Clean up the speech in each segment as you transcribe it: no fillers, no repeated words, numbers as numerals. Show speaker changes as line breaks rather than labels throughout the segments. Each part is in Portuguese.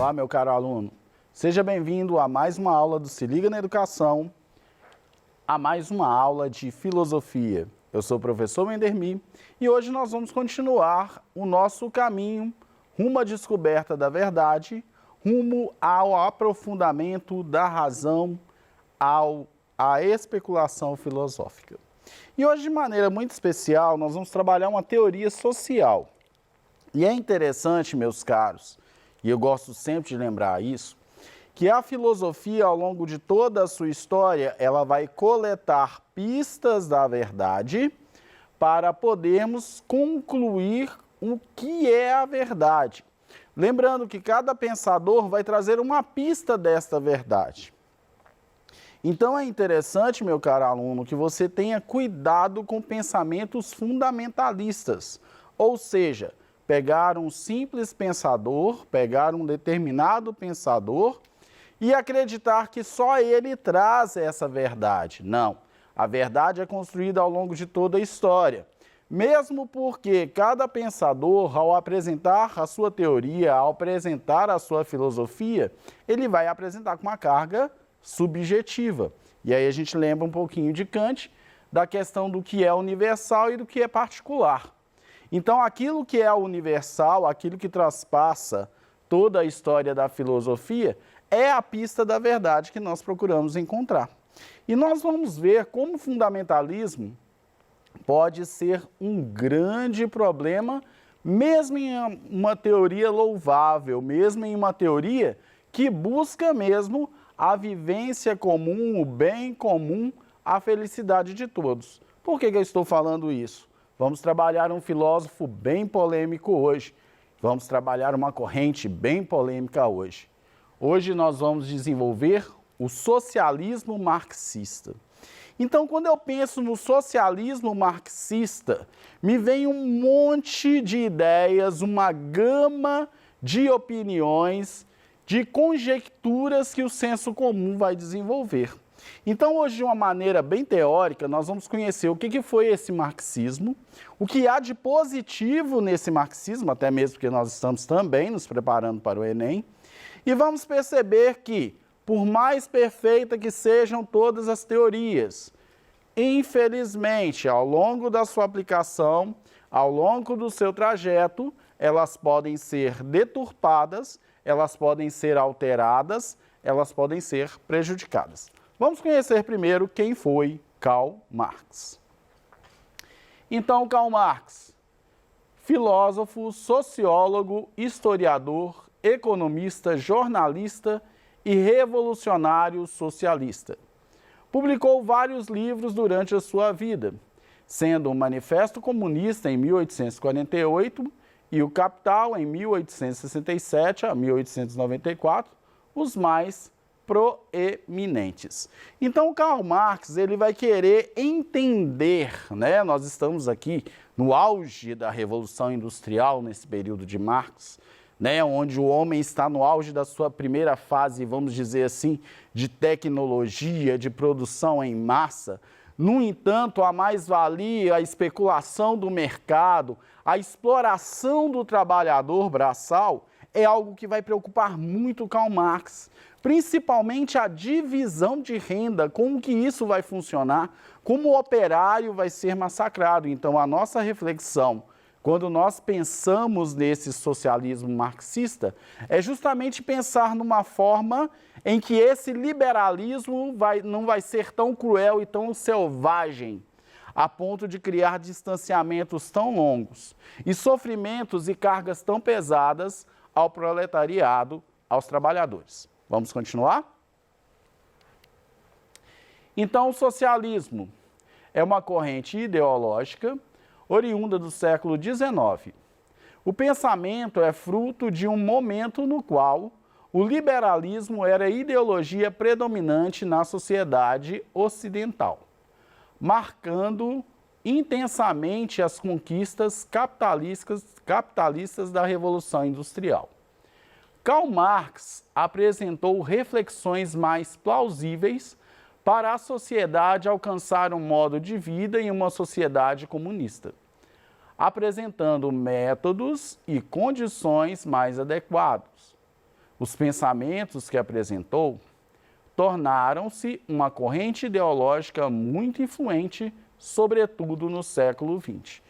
Olá, meu caro aluno. Seja bem-vindo a mais uma aula do Se Liga na Educação, a mais uma aula de filosofia. Eu sou o professor Mendermi e hoje nós vamos continuar o nosso caminho rumo à descoberta da verdade, rumo ao aprofundamento da razão, à especulação filosófica. E hoje, de maneira muito especial, nós vamos trabalhar uma teoria social. E é interessante, meus caros, e eu gosto sempre de lembrar isso, que a filosofia, ao longo de toda a sua história, ela vai coletar pistas da verdade para podermos concluir o que é a verdade. Lembrando que cada pensador vai trazer uma pista desta verdade. Então é interessante, meu caro aluno, que você tenha cuidado com pensamentos fundamentalistas, ou seja, pegar um simples pensador, pegar um determinado pensador e acreditar que só ele traz essa verdade. Não, a verdade é construída ao longo de toda a história. Mesmo porque cada pensador, ao apresentar a sua teoria, ao apresentar a sua filosofia, ele vai apresentar com uma carga subjetiva. E aí a gente lembra um pouquinho de Kant, da questão do que é universal e do que é particular. Então, aquilo que é universal, aquilo que transpassa toda a história da filosofia, é a pista da verdade que nós procuramos encontrar. E nós vamos ver como o fundamentalismo pode ser um grande problema, mesmo em uma teoria louvável, mesmo em uma teoria que busca mesmo a vivência comum, o bem comum, a felicidade de todos. Por que eu estou falando isso? Vamos trabalhar um filósofo bem polêmico hoje. Vamos trabalhar uma corrente bem polêmica hoje. Hoje nós vamos desenvolver o socialismo marxista. Então, quando eu penso no socialismo marxista, me vem um monte de ideias, uma gama de opiniões, de conjecturas que o senso comum vai desenvolver. Então, hoje, de uma maneira bem teórica, nós vamos conhecer o que foi esse marxismo, o que há de positivo nesse marxismo, até mesmo porque nós estamos também nos preparando para o Enem, e vamos perceber que, por mais perfeita que sejam todas as teorias, infelizmente, ao longo da sua aplicação, ao longo do seu trajeto, elas podem ser deturpadas, elas podem ser alteradas, elas podem ser prejudicadas. Vamos conhecer primeiro quem foi Karl Marx. Então, Karl Marx, filósofo, sociólogo, historiador, economista, jornalista e revolucionário socialista. Publicou vários livros durante a sua vida, sendo o Manifesto Comunista em 1848 e o Capital em 1867 a 1894, os mais proeminentes. Então, Karl Marx, ele vai querer entender, né? Nós estamos aqui no auge da Revolução Industrial, nesse período de Marx, né? Onde o homem está no auge da sua primeira fase, vamos dizer assim, de tecnologia, de produção em massa. No entanto, a mais-valia, a especulação do mercado, a exploração do trabalhador braçal é algo que vai preocupar muito Karl Marx, principalmente a divisão de renda, como que isso vai funcionar, como o operário vai ser massacrado. Então, a nossa reflexão, quando nós pensamos nesse socialismo marxista, é justamente pensar numa forma em que esse liberalismo não vai ser tão cruel e tão selvagem, a ponto de criar distanciamentos tão longos e sofrimentos e cargas tão pesadas ao proletariado, aos trabalhadores. Vamos continuar? Então, o socialismo é uma corrente ideológica oriunda do século XIX. O pensamento é fruto de um momento no qual o liberalismo era a ideologia predominante na sociedade ocidental, marcando intensamente as conquistas capitalistas da Revolução Industrial. Karl Marx apresentou reflexões mais plausíveis para a sociedade alcançar um modo de vida em uma sociedade comunista, apresentando métodos e condições mais adequados. os pensamentos que apresentou tornaram-se uma corrente ideológica muito influente, sobretudo no século XX.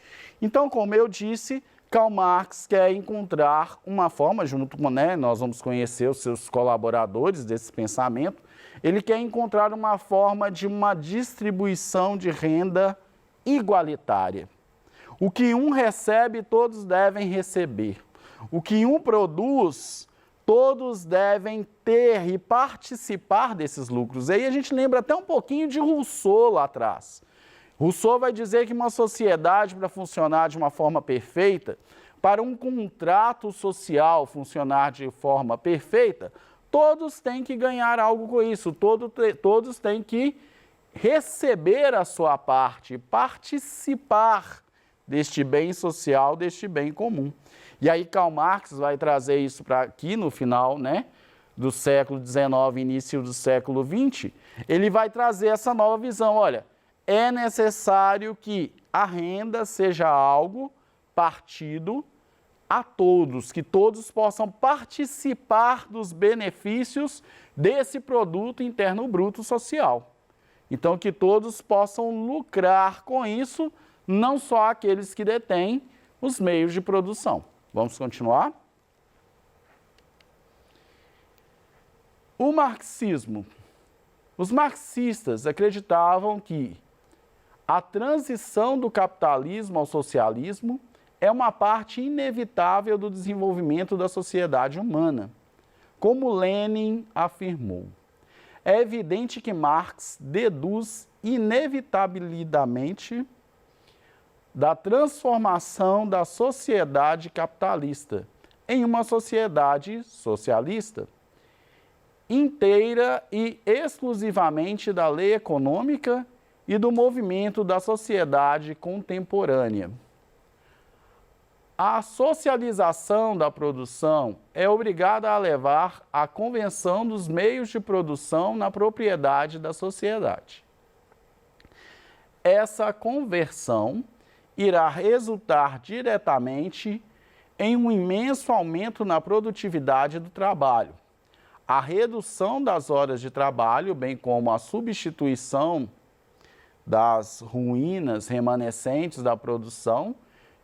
Então, como eu disse, Karl Marx quer encontrar uma forma, junto com, nós vamos conhecer os seus colaboradores desse pensamento, ele quer encontrar uma forma de uma distribuição de renda igualitária. O que um recebe, todos devem receber. O que um produz, todos devem ter e participar desses lucros. Aí a gente lembra até um pouquinho de Rousseau lá atrás. Rousseau vai dizer que uma sociedade, para funcionar de uma forma perfeita, para um contrato social funcionar de forma perfeita, todos têm que ganhar algo com isso, todos têm que receber a sua parte, participar deste bem social, deste bem comum. E aí Karl Marx vai trazer isso para aqui no final, do século XIX, início do século XX, ele vai trazer essa nova visão, olha, é necessário que a renda seja algo partido a todos, que todos possam participar dos benefícios desse produto interno bruto social. Então, que todos possam lucrar com isso, não só aqueles que detêm os meios de produção. Vamos continuar? O marxismo. Os marxistas acreditavam que a transição do capitalismo ao socialismo é uma parte inevitável do desenvolvimento da sociedade humana, como Lenin afirmou. É evidente que Marx deduz inevitabilidade da transformação da sociedade capitalista em uma sociedade socialista, inteira e exclusivamente da lei econômica e do movimento da sociedade contemporânea. A socialização da produção é obrigada a levar à convenção dos meios de produção na propriedade da sociedade. Essa conversão irá resultar diretamente em um imenso aumento na produtividade do trabalho, a redução das horas de trabalho, bem como a substituição das ruínas remanescentes da produção,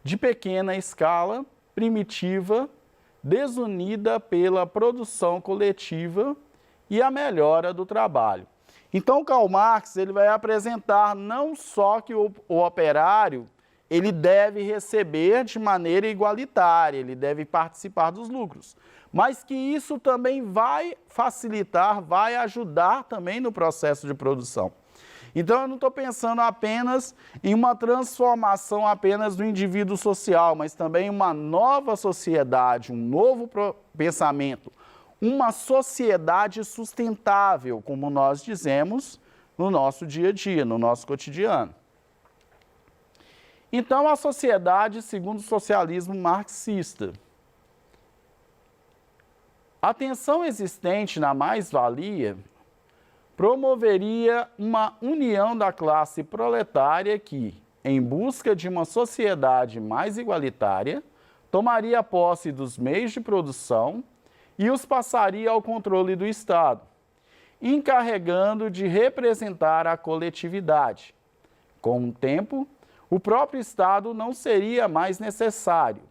de pequena escala, primitiva, desunida pela produção coletiva e a melhora do trabalho. Então, Karl Marx ele vai apresentar não só que o operário ele deve receber de maneira igualitária, ele deve participar dos lucros, mas que isso também vai facilitar, vai ajudar também no processo de produção. Então, eu não estou pensando apenas em uma transformação apenas do indivíduo social, mas também uma nova sociedade, um novo pensamento, uma sociedade sustentável, como nós dizemos no nosso dia a dia, no nosso cotidiano. Então, a sociedade segundo o socialismo marxista. A tensão existente na mais-valia promoveria uma união da classe proletária que, em busca de uma sociedade mais igualitária, tomaria posse dos meios de produção e os passaria ao controle do Estado, encarregando de representar a coletividade. Com o tempo, o próprio Estado não seria mais necessário,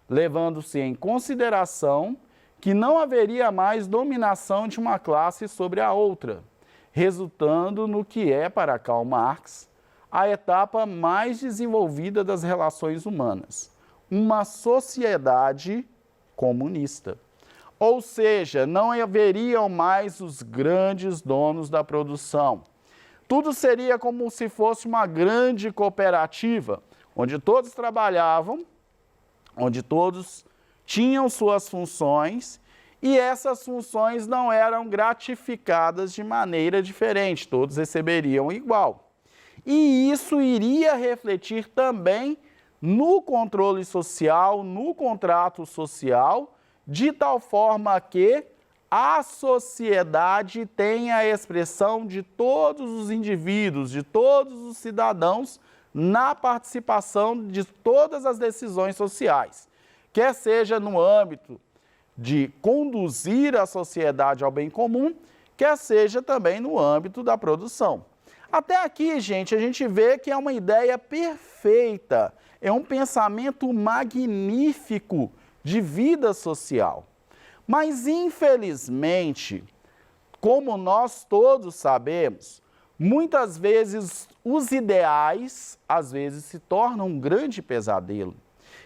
levando-se em consideração que não haveria mais dominação de uma classe sobre a outra, resultando no que é, para Karl Marx, a etapa mais desenvolvida das relações humanas, uma sociedade comunista. Ou seja, não haveriam mais os grandes donos da produção. Tudo seria como se fosse uma grande cooperativa, onde todos trabalhavam, onde todos tinham suas funções, e essas funções não eram gratificadas de maneira diferente, todos receberiam igual. E isso iria refletir também no controle social, no contrato social, de tal forma que a sociedade tenha a expressão de todos os indivíduos, de todos os cidadãos, na participação de todas as decisões sociais, quer seja no âmbito de conduzir a sociedade ao bem comum, quer seja também no âmbito da produção. Até aqui, gente, a gente vê que é uma ideia perfeita, é um pensamento magnífico de vida social. Mas, infelizmente, como nós todos sabemos, muitas vezes os ideais, às vezes, se tornam um grande pesadelo.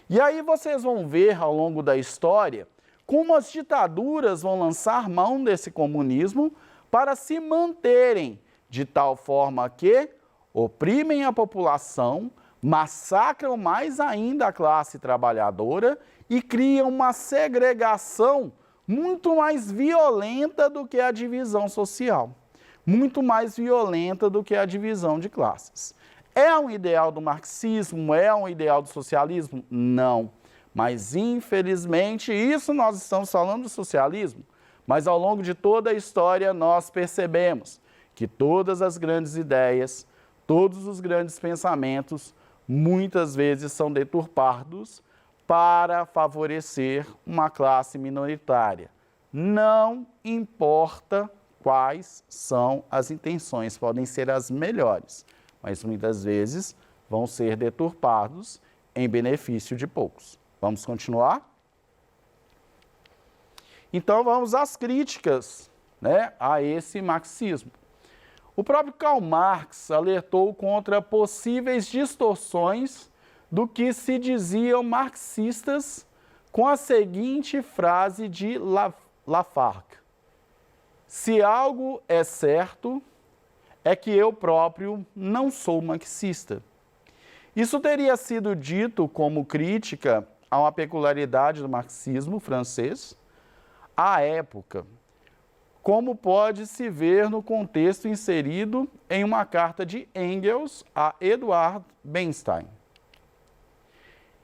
E aí vocês vão ver ao longo da história como as ditaduras vão lançar mão desse comunismo para se manterem de tal forma que oprimem a população, massacram mais ainda a classe trabalhadora e criam uma segregação muito mais violenta do que a divisão social, muito mais violenta do que a divisão de classes. É um ideal do marxismo? É um ideal do socialismo? Não. Mas, infelizmente, isso nós estamos falando do socialismo, mas ao longo de toda a história nós percebemos que todas as grandes ideias, todos os grandes pensamentos, muitas vezes são deturpados para favorecer uma classe minoritária. Não importa quais são as intenções, podem ser as melhores, mas muitas vezes vão ser deturpados em benefício de poucos. Vamos continuar? Então vamos às críticas, a esse marxismo. O próprio Karl Marx alertou contra possíveis distorções do que se diziam marxistas com a seguinte frase de Lafargue: se algo é certo, é que eu próprio não sou marxista. Isso teria sido dito como crítica a uma peculiaridade do marxismo francês à época, como pode-se ver no contexto inserido em uma carta de Engels a Eduard Bernstein.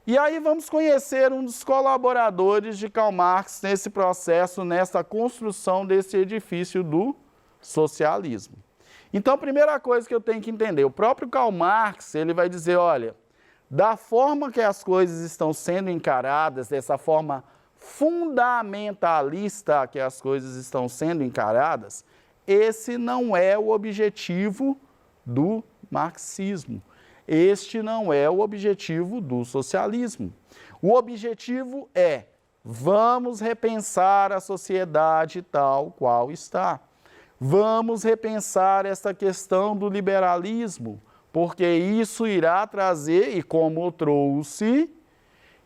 E aí vamos conhecer um dos colaboradores de Karl Marx nesse processo, nessa construção desse edifício do socialismo. Então, a primeira coisa que eu tenho que entender, o próprio Karl Marx, ele vai dizer, olha, da forma que as coisas estão sendo encaradas, dessa forma fundamentalista que as coisas estão sendo encaradas, esse não é o objetivo do marxismo. Este não é o objetivo do socialismo. O objetivo é, vamos repensar a sociedade tal qual está. Vamos repensar essa questão do liberalismo, porque isso irá trazer, e como trouxe,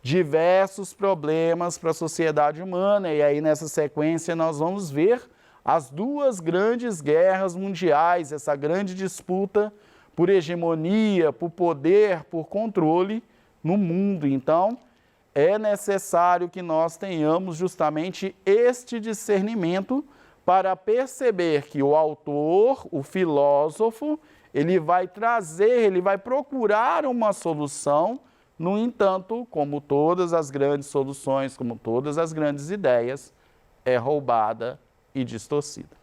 diversos problemas para a sociedade humana. E aí, nessa sequência, nós vamos ver as duas grandes guerras mundiais, essa grande disputa por hegemonia, por poder, por controle no mundo. Então, é necessário que nós tenhamos justamente este discernimento para perceber que o autor, o filósofo, ele vai trazer, ele vai procurar uma solução. No entanto, como todas as grandes soluções, como todas as grandes ideias, é roubada e distorcida.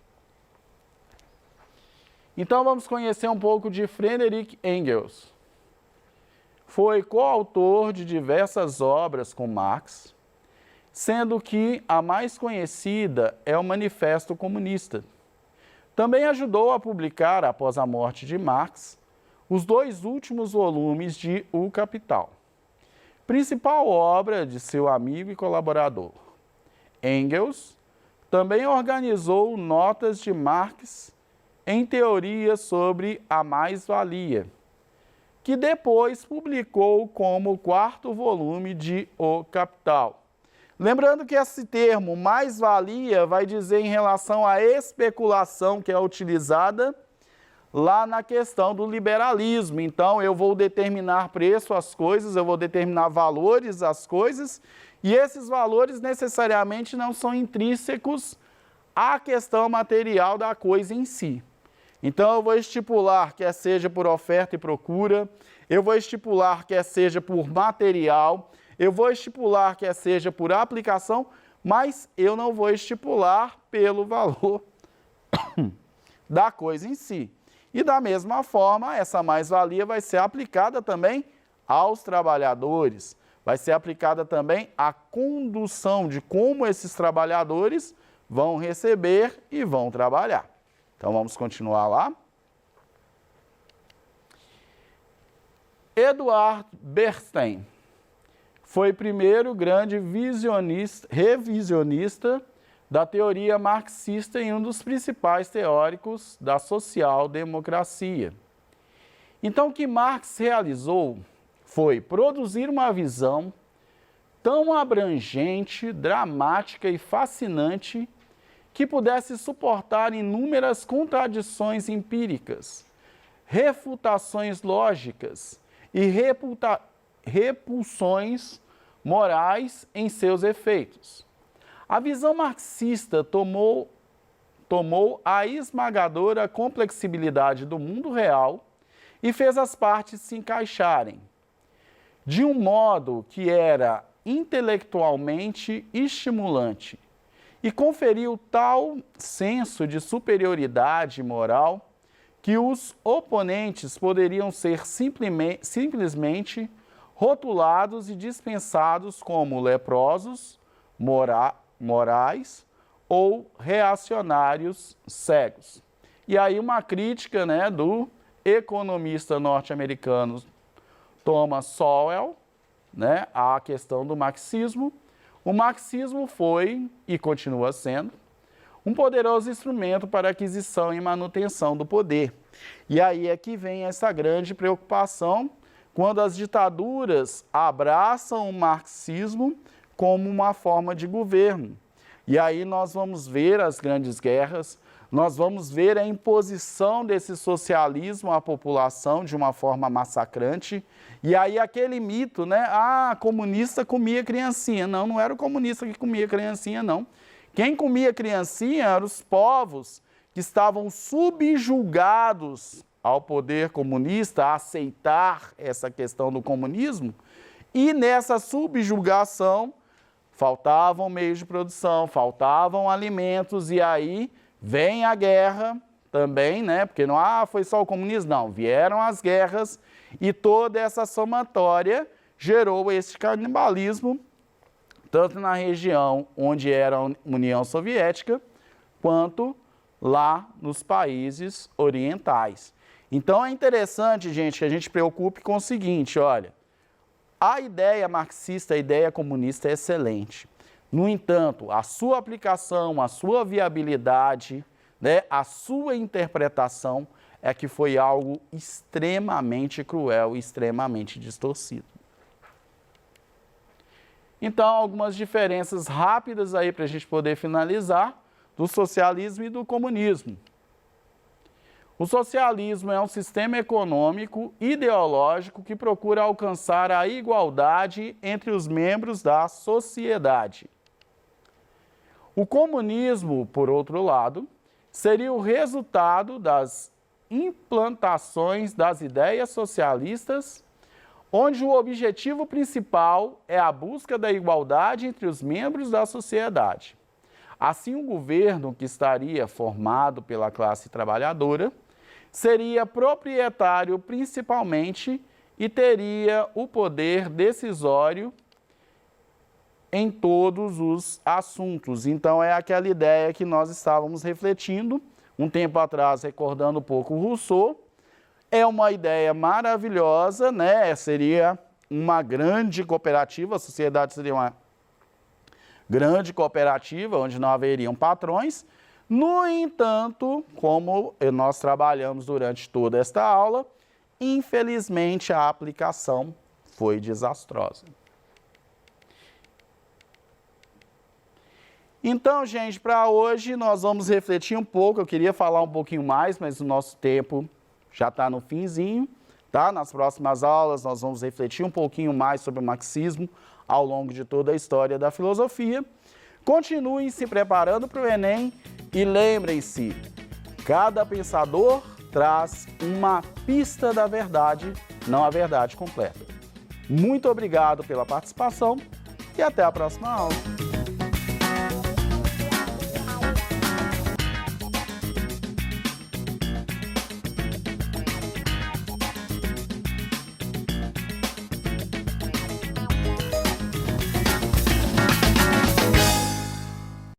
Então vamos conhecer um pouco de Friedrich Engels. Foi coautor de diversas obras com Marx, sendo que a mais conhecida é o Manifesto Comunista. Também ajudou a publicar, após a morte de Marx, os 2 últimos volumes de O Capital, principal obra de seu amigo e colaborador. Engels também organizou notas de Marx em teoria sobre a mais-valia, que depois publicou como 4º volume de O Capital. Lembrando que esse termo mais-valia vai dizer em relação à especulação que é utilizada lá na questão do liberalismo. Então, eu vou determinar preço às coisas, eu vou determinar valores às coisas, e esses valores necessariamente não são intrínsecos à questão material da coisa em si. Então, eu vou estipular quer seja por oferta e procura, eu vou estipular quer seja por material, eu vou estipular quer seja por aplicação, mas eu não vou estipular pelo valor da coisa em si. E da mesma forma, essa mais-valia vai ser aplicada também aos trabalhadores. vai ser aplicada também a condução de como esses trabalhadores vão receber e vão trabalhar. Então, vamos continuar lá. Eduard Bernstein foi o primeiro grande revisionista da teoria marxista e um dos principais teóricos da social-democracia. Então, o que Marx realizou foi produzir uma visão tão abrangente, dramática e fascinante que pudesse suportar inúmeras contradições empíricas, refutações lógicas e repulsões morais em seus efeitos. A visão marxista tomou a esmagadora complexibilidade do mundo real e fez as partes se encaixarem de um modo que era intelectualmente estimulante e conferiu tal senso de superioridade moral que os oponentes poderiam ser simplesmente rotulados e dispensados como leprosos, morais ou reacionários cegos. E aí uma crítica, né, do economista norte-americano Thomas Sowell, né, à questão do marxismo. O marxismo foi, e continua sendo, um poderoso instrumento para aquisição e manutenção do poder. E aí é que vem essa grande preocupação quando as ditaduras abraçam o marxismo como uma forma de governo. E aí nós vamos ver as grandes guerras, nós vamos ver a imposição desse socialismo à população de uma forma massacrante. E aí aquele mito, né? Ah, comunista comia criancinha. Não, não era o comunista que comia criancinha, não. Quem comia criancinha eram os povos que estavam subjugados ao poder comunista, a aceitar essa questão do comunismo. E nessa subjugação faltavam meios de produção, faltavam alimentos, e aí vem a guerra também, né? Porque não foi só o comunismo, não. Vieram as guerras e toda essa somatória gerou esse canibalismo, tanto na região onde era a União Soviética, quanto lá nos países orientais. Então é interessante, gente, que a gente preocupe com o seguinte, olha, a ideia marxista, a ideia comunista é excelente. No entanto, a sua aplicação, a sua viabilidade, né, a sua interpretação é que foi algo extremamente cruel e extremamente distorcido. Então, algumas diferenças rápidas aí para a gente poder finalizar do socialismo e do comunismo. O socialismo é um sistema econômico ideológico que procura alcançar a igualdade entre os membros da sociedade. O comunismo, por outro lado, seria o resultado das implantações das ideias socialistas, onde o objetivo principal é a busca da igualdade entre os membros da sociedade. Assim, o governo, que estaria formado pela classe trabalhadora, seria proprietário principalmente e teria o poder decisório em todos os assuntos. Então, é aquela ideia que nós estávamos refletindo um tempo atrás, recordando um pouco o Rousseau. É uma ideia maravilhosa, né? Seria uma grande cooperativa, a sociedade seria uma grande cooperativa, onde não haveriam patrões. No entanto, como nós trabalhamos durante toda esta aula, infelizmente a aplicação foi desastrosa. Então, gente, para hoje nós vamos refletir um pouco. Eu queria falar um pouquinho mais, mas o nosso tempo já está no finzinho, tá? Nas próximas aulas nós vamos refletir um pouquinho mais sobre o marxismo ao longo de toda a história da filosofia. Continuem se preparando para o Enem e lembrem-se, cada pensador traz uma pista da verdade, não a verdade completa. Muito obrigado pela participação e até a próxima aula.